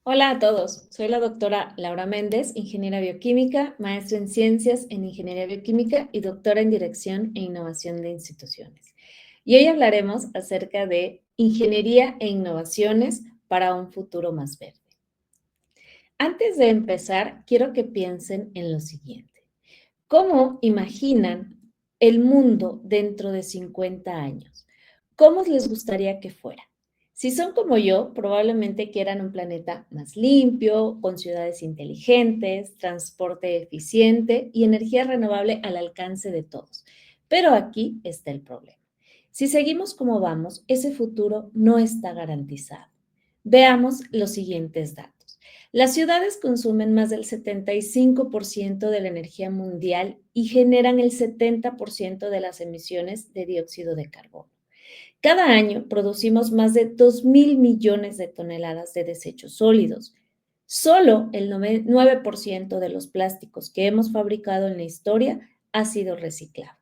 Hola a todos, soy la doctora Laura Méndez, ingeniera bioquímica, maestra en ciencias en ingeniería bioquímica y doctora en dirección e innovación de instituciones. Y hoy hablaremos acerca de ingeniería e innovaciones para un futuro más verde. Antes de empezar, quiero que piensen en lo siguiente. ¿Cómo imaginan el mundo dentro de 50 años? ¿Cómo les gustaría que fuera? Si son como yo, probablemente quieran un planeta más limpio, con ciudades inteligentes, transporte eficiente y energía renovable al alcance de todos. Pero aquí está el problema. Si seguimos como vamos, ese futuro no está garantizado. Veamos los siguientes datos. Las ciudades consumen más del 75% de la energía mundial y generan el 70% de las emisiones de dióxido de carbono. Cada año producimos más de 2.000 millones de toneladas de desechos sólidos. Solo el 9% de los plásticos que hemos fabricado en la historia ha sido reciclado.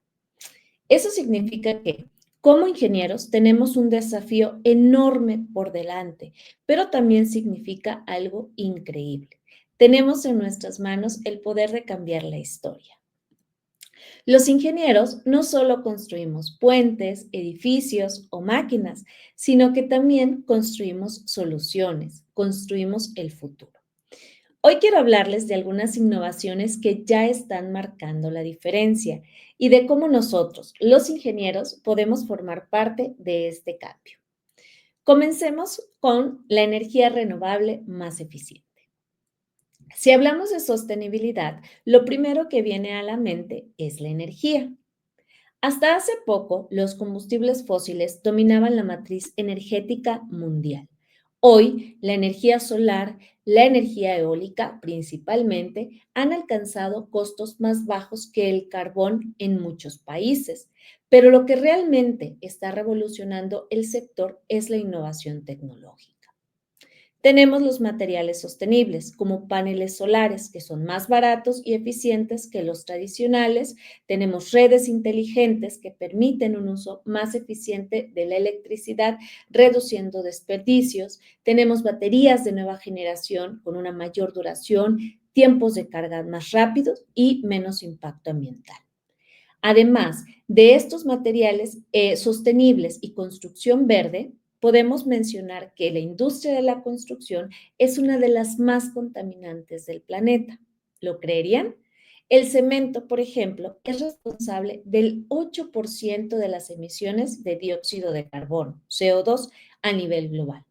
Eso significa que, como ingenieros, tenemos un desafío enorme por delante, pero también significa algo increíble. Tenemos en nuestras manos el poder de cambiar la historia. Los ingenieros no solo construimos puentes, edificios o máquinas, sino que también construimos soluciones, construimos el futuro. Hoy quiero hablarles de algunas innovaciones que ya están marcando la diferencia y de cómo nosotros, los ingenieros, podemos formar parte de este cambio. Comencemos con la energía renovable más eficiente. Si hablamos de sostenibilidad, lo primero que viene a la mente es la energía. Hasta hace poco, los combustibles fósiles dominaban la matriz energética mundial. Hoy, la energía solar, la energía eólica principalmente, han alcanzado costos más bajos que el carbón en muchos países. Pero lo que realmente está revolucionando el sector es la innovación tecnológica. Tenemos los materiales sostenibles, como paneles solares, que son más baratos y eficientes que los tradicionales. Tenemos redes inteligentes que permiten un uso más eficiente de la electricidad, reduciendo desperdicios. Tenemos baterías de nueva generación con una mayor duración, tiempos de carga más rápidos y menos impacto ambiental. Además de estos materiales sostenibles y construcción verde, podemos mencionar que la industria de la construcción es una de las más contaminantes del planeta. ¿Lo creerían? El cemento, por ejemplo, es responsable del 8% de las emisiones de dióxido de carbono, CO2, a nivel global.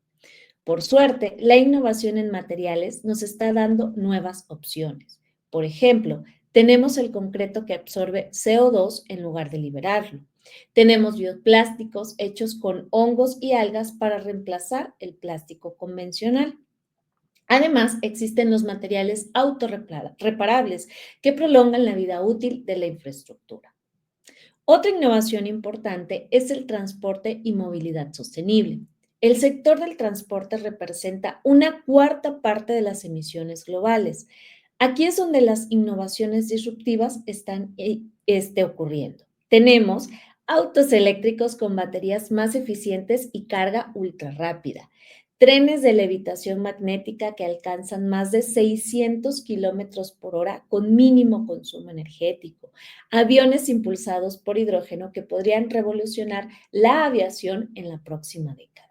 Por suerte, la innovación en materiales nos está dando nuevas opciones. Por ejemplo, tenemos el concreto que absorbe CO2 en lugar de liberarlo. Tenemos bioplásticos hechos con hongos y algas para reemplazar el plástico convencional. Además, existen los materiales autorreparables que prolongan la vida útil de la infraestructura. Otra innovación importante es el transporte y movilidad sostenible. El sector del transporte representa una cuarta parte de las emisiones globales. Aquí es donde las innovaciones disruptivas están ocurriendo. Tenemos autos eléctricos con baterías más eficientes y carga ultra rápida. Trenes de levitación magnética que alcanzan más de 600 kilómetros por hora con mínimo consumo energético. Aviones impulsados por hidrógeno que podrían revolucionar la aviación en la próxima década.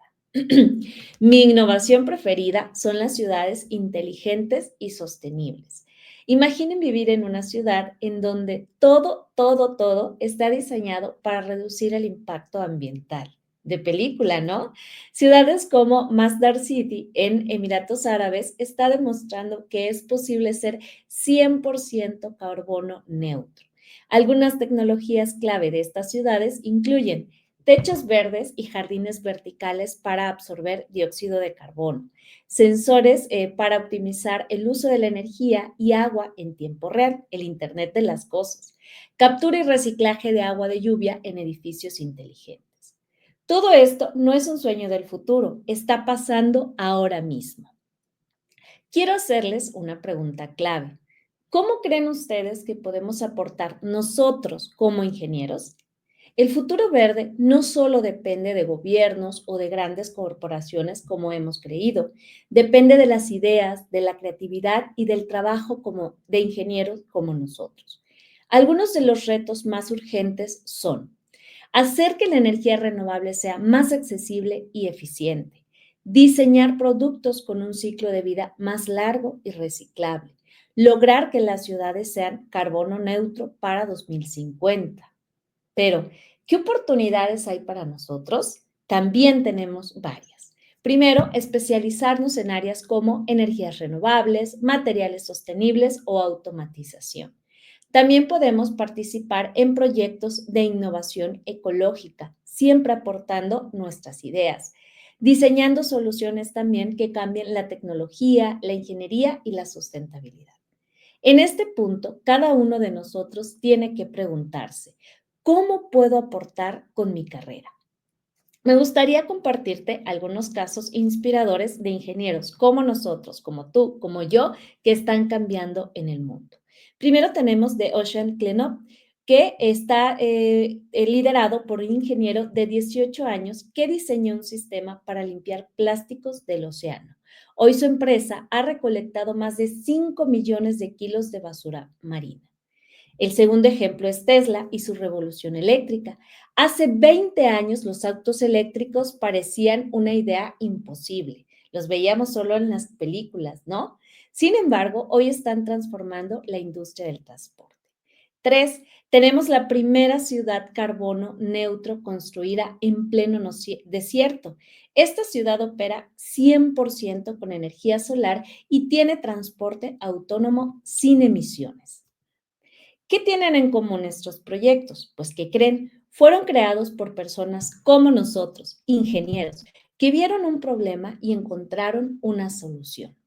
Mi innovación preferida son las ciudades inteligentes y sostenibles. Imaginen vivir en una ciudad en donde todo está diseñado para reducir el impacto ambiental. De película, ¿no? Ciudades como Masdar City en Emiratos Árabes está demostrando que es posible ser 100% carbono neutro. Algunas tecnologías clave de estas ciudades incluyen techos verdes y jardines verticales para absorber dióxido de carbono, sensores para optimizar el uso de la energía y agua en tiempo real, el Internet de las Cosas, captura y reciclaje de agua de lluvia en edificios inteligentes. Todo esto no es un sueño del futuro, está pasando ahora mismo. Quiero hacerles una pregunta clave. ¿Cómo creen ustedes que podemos aportar nosotros como ingenieros? El futuro verde no solo depende de gobiernos o de grandes corporaciones como hemos creído, depende de las ideas, de la creatividad y del trabajo de ingenieros como nosotros. Algunos de los retos más urgentes son hacer que la energía renovable sea más accesible y eficiente, diseñar productos con un ciclo de vida más largo y reciclable, lograr que las ciudades sean carbono neutro para 2050. Pero, ¿qué oportunidades hay para nosotros? También tenemos varias. Primero, especializarnos en áreas como energías renovables, materiales sostenibles o automatización. También podemos participar en proyectos de innovación ecológica, siempre aportando nuestras ideas, diseñando soluciones también que cambien la tecnología, la ingeniería y la sustentabilidad. En este punto, cada uno de nosotros tiene que preguntarse, ¿cómo puedo aportar con mi carrera? Me gustaría compartirte algunos casos inspiradores de ingenieros como nosotros, como tú, como yo, que están cambiando en el mundo. Primero tenemos The Ocean Cleanup, que está liderado por un ingeniero de 18 años que diseñó un sistema para limpiar plásticos del océano. Hoy su empresa ha recolectado más de 5 millones de kilos de basura marina. El segundo ejemplo es Tesla y su revolución eléctrica. Hace 20 años los autos eléctricos parecían una idea imposible. Los veíamos solo en las películas, ¿no? Sin embargo, hoy están transformando la industria del transporte. 3. Tenemos la primera ciudad carbono neutro construida en pleno desierto. Esta ciudad opera 100% con energía solar y tiene transporte autónomo sin emisiones. ¿Qué tienen en común estos proyectos? Pues que creen, fueron creados por personas como nosotros, ingenieros, que vieron un problema y encontraron una solución.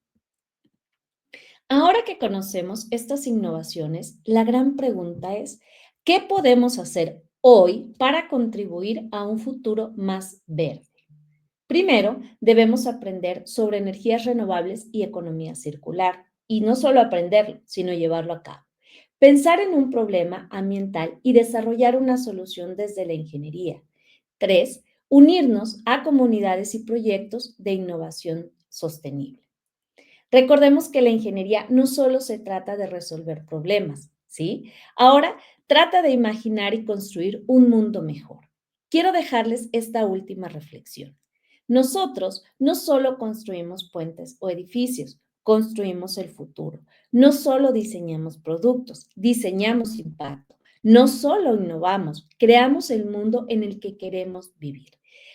Ahora que conocemos estas innovaciones, la gran pregunta es, ¿qué podemos hacer hoy para contribuir a un futuro más verde? Primero, debemos aprender sobre energías renovables y economía circular, y no solo aprenderlo, sino llevarlo a cabo. Pensar en un problema ambiental y desarrollar una solución desde la ingeniería. 3. Unirnos a comunidades y proyectos de innovación sostenible. Recordemos que la ingeniería no solo se trata de resolver problemas, ¿sí? Ahora trata de imaginar y construir un mundo mejor. Quiero dejarles esta última reflexión. Nosotros no solo construimos puentes o edificios, construimos el futuro. No solo diseñamos productos, diseñamos impacto. No solo innovamos, creamos el mundo en el que queremos vivir.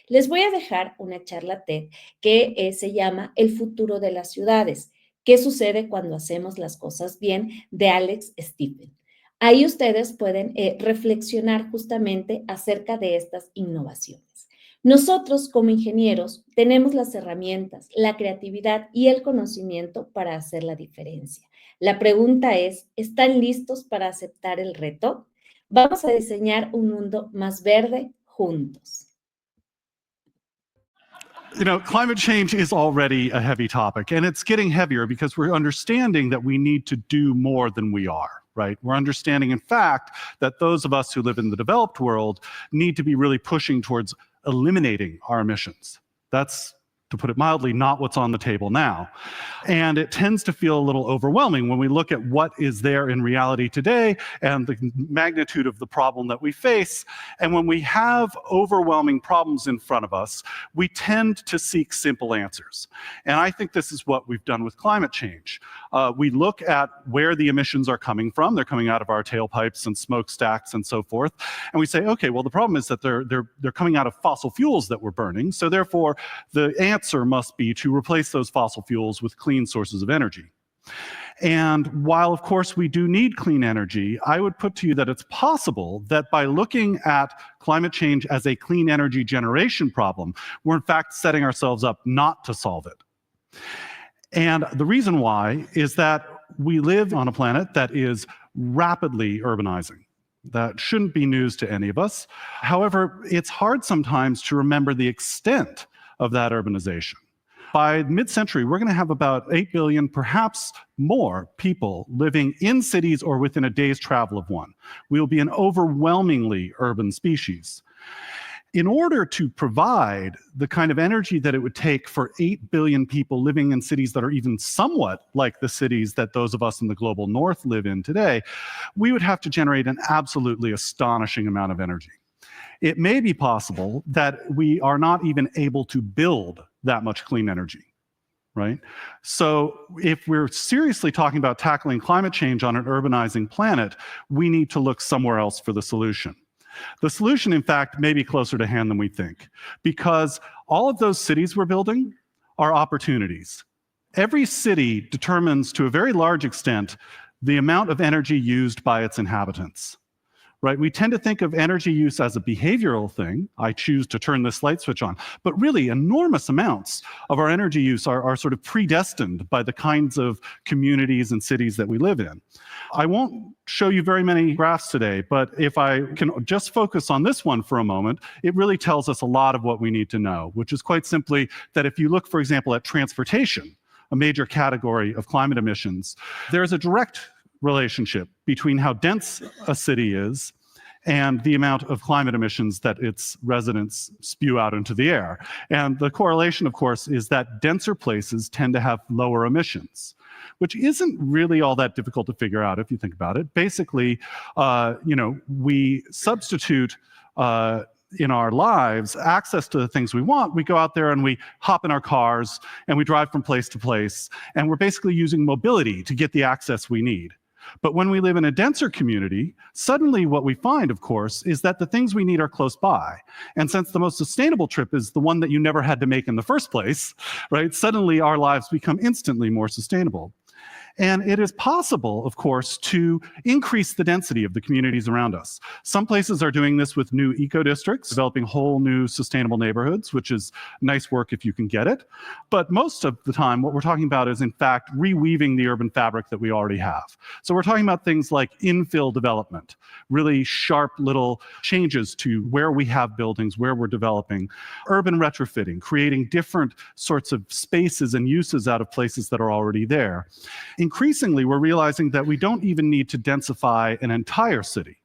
Les voy a dejar una charla TED que se llama El futuro de las ciudades. ¿Qué sucede cuando hacemos las cosas bien? De Alex Stephen. Ahí ustedes pueden reflexionar justamente acerca de estas innovaciones. Nosotros como ingenieros tenemos las herramientas, la creatividad y el conocimiento para hacer la diferencia. La pregunta es, ¿están listos para aceptar el reto? Vamos a diseñar un mundo más verde juntos. You know, climate change is already a heavy topic, and it's getting heavier because we're understanding that we need to do more than we are, right? We're understanding, in fact, that those of us who live in the developed world need to be really pushing towards eliminating our emissions. That's, to put it mildly, not what's on the table now. And it tends to feel a little overwhelming when we look at what is there in reality today and the magnitude of the problem that we face. And when we have overwhelming problems in front of us, we tend to seek simple answers. And I think this is what we've done with climate change. We look at where the emissions are coming from. They're coming out of our tailpipes and smokestacks and so forth. And we say, okay, well, the problem is that they're coming out of fossil fuels that we're burning. So therefore, the answer must be to replace those fossil fuels with clean sources of energy. And while, of course, we do need clean energy, I would put to you that it's possible that by looking at climate change as a clean energy generation problem, we're in fact setting ourselves up not to solve it. And the reason why is that we live on a planet that is rapidly urbanizing. That shouldn't be news to any of us. However, it's hard sometimes to remember the extent of that urbanization. By mid-century, we're going to have about 8 billion, perhaps more people living in cities or within a day's travel of one. We will be an overwhelmingly urban species. In order to provide the kind of energy that it would take for 8 billion people living in cities that are even somewhat like the cities that those of us in the global north live in today, we would have to generate an absolutely astonishing amount of energy. It may be possible that we are not even able to build that much clean energy, right? So if we're seriously talking about tackling climate change on an urbanizing planet, we need to look somewhere else for the solution. The solution, in fact, may be closer to hand than we think, because all of those cities we're building are opportunities. Every city determines, to a very large extent, the amount of energy used by its inhabitants. Right? We tend to think of energy use as a behavioral thing. I choose to turn this light switch on. But really, enormous amounts of our energy use are sort of predestined by the kinds of communities and cities that we live in. I won't show you very many graphs today, but if I can just focus on this one for a moment, it really tells us a lot of what we need to know, which is quite simply that if you look, for example, at transportation, a major category of climate emissions, there's a direct relationship between how dense a city is and the amount of climate emissions that its residents spew out into the air. And the correlation, of course, is that denser places tend to have lower emissions, which isn't really all that difficult to figure out if you think about it. Basically, we substitute in our lives access to the things we want. We go out there and we hop in our cars and we drive from place to place, and we're basically using mobility to get the access we need. But when we live in a denser community, suddenly what we find, of course, is that the things we need are close by. And since the most sustainable trip is the one that you never had to make in the first place, right, suddenly our lives become instantly more sustainable. And it is possible, of course, to increase the density of the communities around us. Some places are doing this with new eco-districts, developing whole new sustainable neighborhoods, which is nice work if you can get it. But most of the time, what we're talking about is, in fact, reweaving the urban fabric that we already have. So we're talking about things like infill development, really sharp little changes to where we have buildings, where we're developing, urban retrofitting, creating different sorts of spaces and uses out of places that are already there. Increasingly, we're realizing that we don't even need to densify an entire city.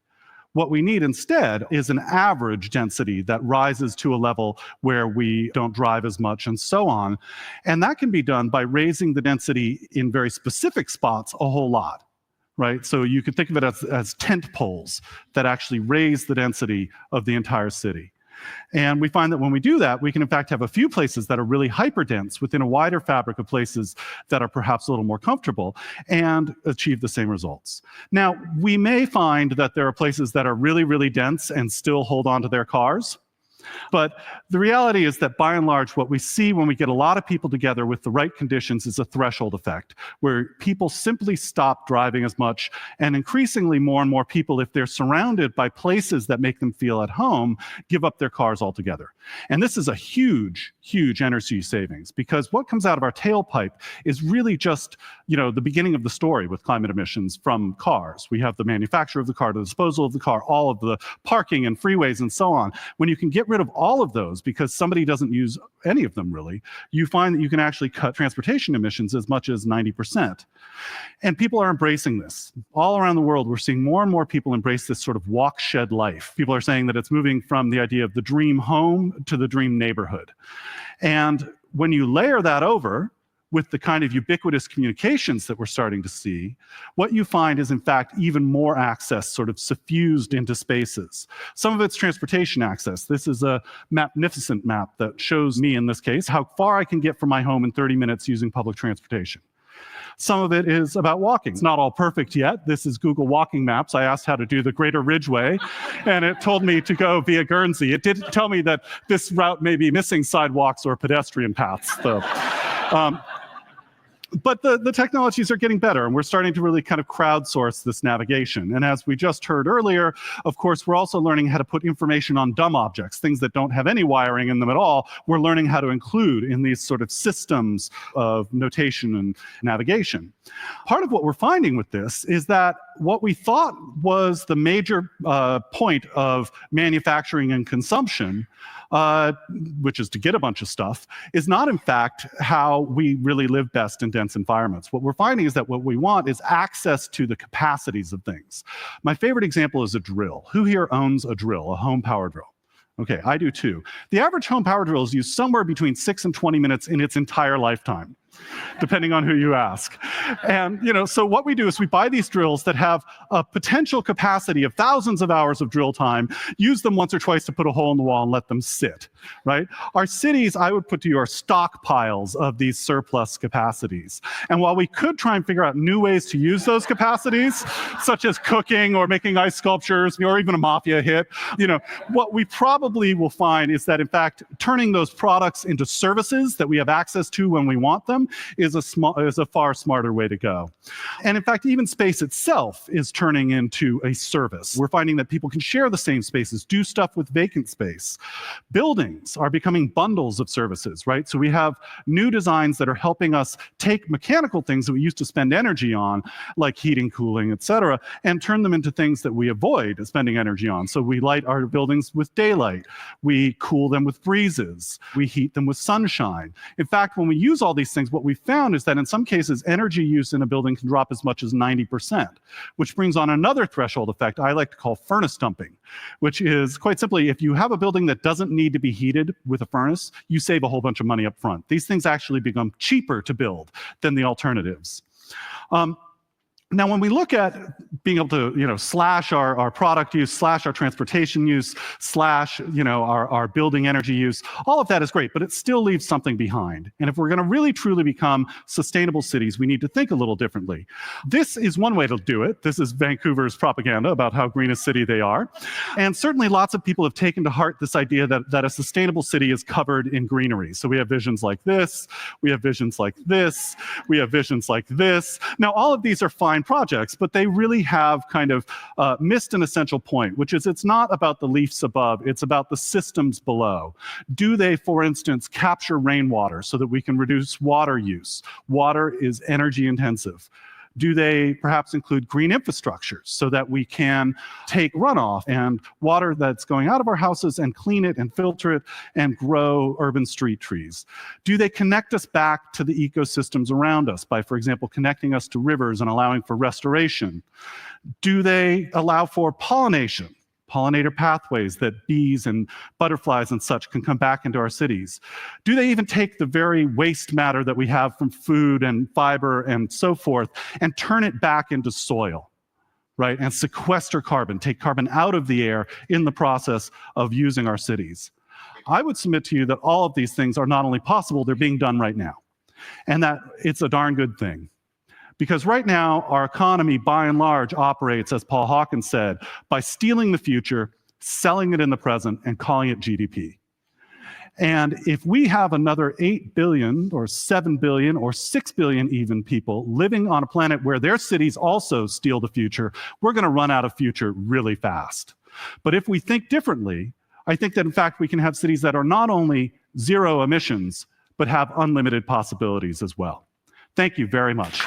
What we need instead is an average density that rises to a level where we don't drive as much and so on. And that can be done by raising the density in very specific spots a whole lot, right? So you could think of it as tent poles that actually raise the density of the entire city. And we find that when we do that, we can in fact have a few places that are really hyperdense within a wider fabric of places that are perhaps a little more comfortable and achieve the same results. Now, we may find that there are places that are really, really dense and still hold on to their cars. But the reality is that by and large, what we see when we get a lot of people together with the right conditions is a threshold effect, where people simply stop driving as much, and increasingly more and more people, if they're surrounded by places that make them feel at home, give up their cars altogether. And this is a huge, huge energy savings, because what comes out of our tailpipe is really just, the beginning of the story with climate emissions from cars. We have the manufacture of the car, the disposal of the car, all of the parking and freeways and so on. When you can get rid of all of those because somebody doesn't use any of them really, you find that you can actually cut transportation emissions as much as 90%. And people are embracing this. All around the world, we're seeing more and more people embrace this sort of walk shed life. People are saying that it's moving from the idea of the dream home to the dream neighborhood. And when you layer that over with the kind of ubiquitous communications that we're starting to see, what you find is, in fact, even more access sort of suffused into spaces. Some of it's transportation access. This is a magnificent map that shows me, in this case, how far I can get from my home in 30 minutes using public transportation. Some of it is about walking. It's not all perfect yet. This is Google Walking Maps. I asked how to do the Greater Ridgeway, and it told me to go via Guernsey. It did tell me that this route may be missing sidewalks or pedestrian paths, though. But the technologies are getting better, and we're starting to really kind of crowdsource this navigation. And as we just heard earlier, of course, we're also learning how to put information on dumb objects, things that don't have any wiring in them at all. We're learning how to include in these sort of systems of notation and navigation. Part of what we're finding with this is that what we thought was the major point of manufacturing and consumption, which is to get a bunch of stuff, is not in fact how we really live best in dense environments. What we're finding is that what we want is access to the capacities of things. My favorite example is a drill. Who here owns a drill, a home power drill? Okay, I do too. The average home power drill is used somewhere between 6 and 20 minutes in its entire lifetime, depending on who you ask. And, so what we do is we buy these drills that have a potential capacity of thousands of hours of drill time, use them once or twice to put a hole in the wall and let them sit, right? Our cities, I would put to you, are stockpiles of these surplus capacities. And while we could try and figure out new ways to use those capacities, such as cooking or making ice sculptures or even a mafia hit, what we probably will find is that, in fact, turning those products into services that we have access to when we want them is a far smarter way to go. And in fact, even space itself is turning into a service. We're finding that people can share the same spaces, do stuff with vacant space. Buildings are becoming bundles of services, right? So we have new designs that are helping us take mechanical things that we used to spend energy on, like heating, cooling, et cetera, and turn them into things that we avoid spending energy on. So we light our buildings with daylight. We cool them with breezes. We heat them with sunshine. In fact, when we use all these things, what we found is that in some cases, energy use in a building can drop as much as 90%, which brings on another threshold effect I like to call furnace dumping, which is quite simply, if you have a building that doesn't need to be heated with a furnace, you save a whole bunch of money up front. These things actually become cheaper to build than the alternatives. Now, when we look at being able to, slash our product use, slash our transportation use, slash, our building energy use, all of that is great, but it still leaves something behind. And if we're going to really truly become sustainable cities, we need to think a little differently. This is one way to do it. This is Vancouver's propaganda about how green a city they are. And certainly lots of people have taken to heart this idea that a sustainable city is covered in greenery. So we have visions like this, we have visions like this, we have visions like this. Now, all of these are fine projects, but they really have kind of missed an essential point, which is it's not about the leaves above, it's about the systems below. Do they, for instance, capture rainwater so that we can reduce water use? Water is energy intensive. Do they perhaps include green infrastructures so that we can take runoff and water that's going out of our houses and clean it and filter it and grow urban street trees? Do they connect us back to the ecosystems around us by, for example, connecting us to rivers and allowing for restoration? Do they allow for pollination? Pollinator pathways that bees and butterflies and such can come back into our cities? Do they even take the very waste matter that we have from food and fiber and so forth and turn it back into soil, right? And sequester carbon, take carbon out of the air in the process of using our cities? I would submit to you that all of these things are not only possible, they're being done right now. And that it's a darn good thing. Because right now, our economy, by and large, operates, as Paul Hawkins said, by stealing the future, selling it in the present, and calling it GDP. And if we have another 8 billion or 7 billion or 6 billion even people living on a planet where their cities also steal the future, we're going to run out of future really fast. But if we think differently, I think that, in fact, we can have cities that are not only zero emissions, but have unlimited possibilities as well. Thank you very much.